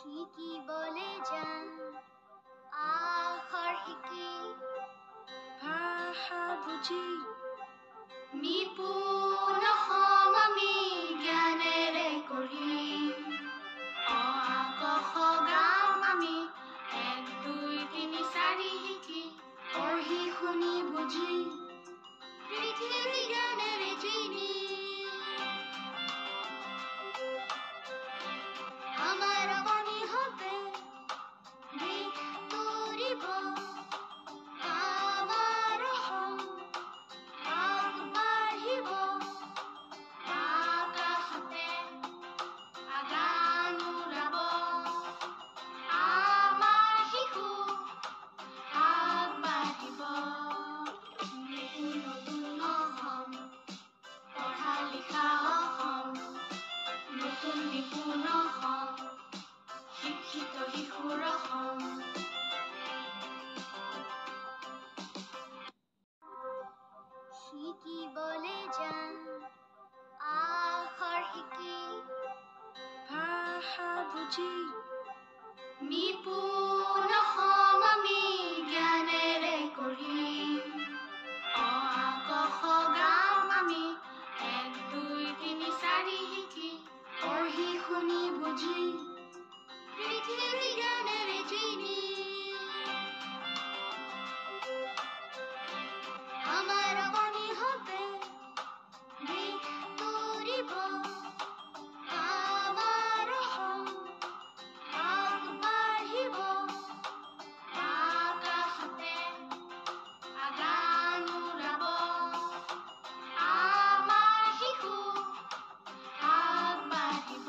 শিকিবলে যাম আখৰ শিকি ভাষা বুজি নিপুণ হম আমি জ্ঞানেৰে কৰি অ আ ক খ গাম আমি 1 2 3 4 শিকি পঢ়ি শুনি বুজি পৃথিৱী জ্ঞানেৰে চিনি আমাৰ মনি হবে দিশ তৰিব আমাৰ হম আগবাঢ়িব আকাশতে আগান উৰাব আমাৰ শিশু আগবাঢ়িব নতুন হম পঢ়া লিখা হম নতুন নিপুণ হম শিক্ষিত শিশুৰ হম শিকিবলে যাম আখৰ শিকি ভাষা বুজি নিপুণ হম আমি জ্ঞানেৰে কৰি অ আ ক খ গাম আমি 1 2 3 4 শিকি পঢ়ি শুনি বুজি পৃথিৱী জ্ঞানেৰে চিনি আমাৰ মনি হবে দিশ তৰিব আমাৰ হম আগবাঢ়িব আকাশতে আগান উৰাব আমাৰ শিশু আগবাঢ়িব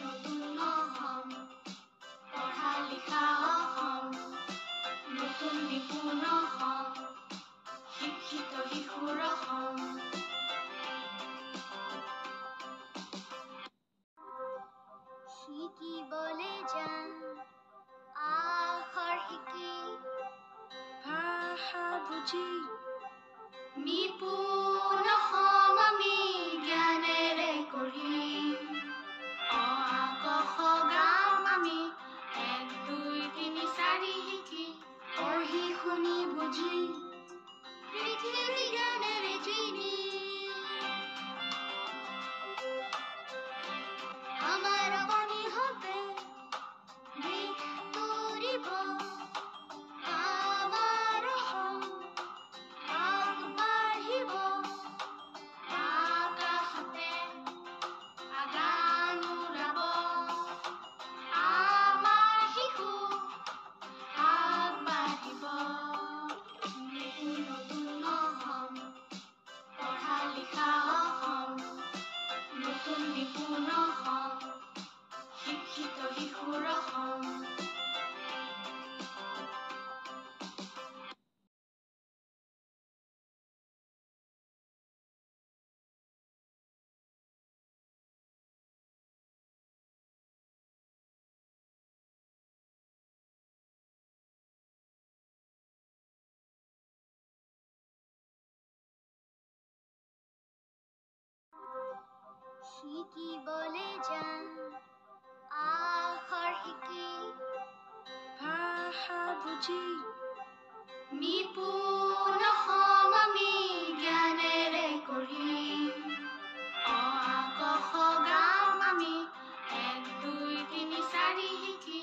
নতুন হম পঢ়া লিখা হম নতুন নিপুণ হম শিক্ষিত শিশুৰ হম শিকিবলে যাম আখৰ শিকি ভাষা বুজি নিপুণ হম আমি জ্ঞানেৰে কৰি অ আ ক খ গাম আমি 1 2 3 4 শিকি পঢ়ি শুনি বুজি পৃথিৱী জ্ঞানেৰে চিনি আমাৰ মনি হবে দিশ তৰিব আমাৰ হম আগবাঢ়িব আকাশতে আগান উৰাব আমাৰ শিশু আগবাঢ়িব নতুন হম পঢ়া লিখা হম নতুন নিপুণ হম শিক্ষিত শিশুৰ হম শিকিবলে যাম আখৰ শিকি ভাষা বুজি নিপুণ হম আমি জ্ঞানেৰে কৰি অ আ ক খ গাম আমি 1 2 3 4 শিকি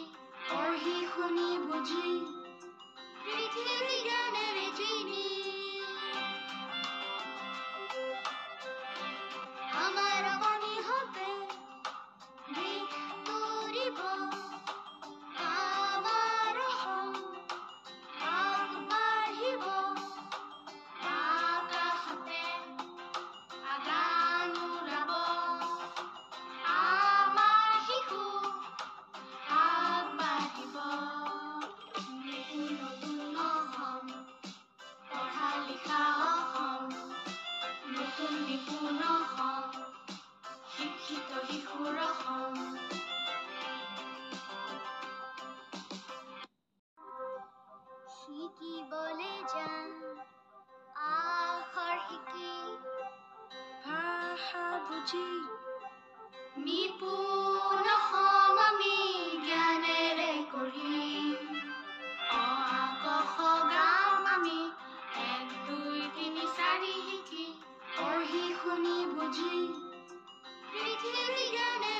পঢ়ি শুনি বুজি পৃথিৱী জ্ঞানেৰে চিনি আমাৰ মনি হবে দিশ তৰিব আমাৰ হম আগবাঢ়িব আকাশতে আগান উৰাব আমাৰ শিশু আগবাঢ়িব নতুন হম পঢ়া লিখা হম নতুন নিপুণ হম শিক্ষিত শিশুৰ হম শিকিবলে যাম আখৰ শিকি ভাষা বুজি নিপুণ হম এখনি বুঝি পৃথিবী জ্ঞানে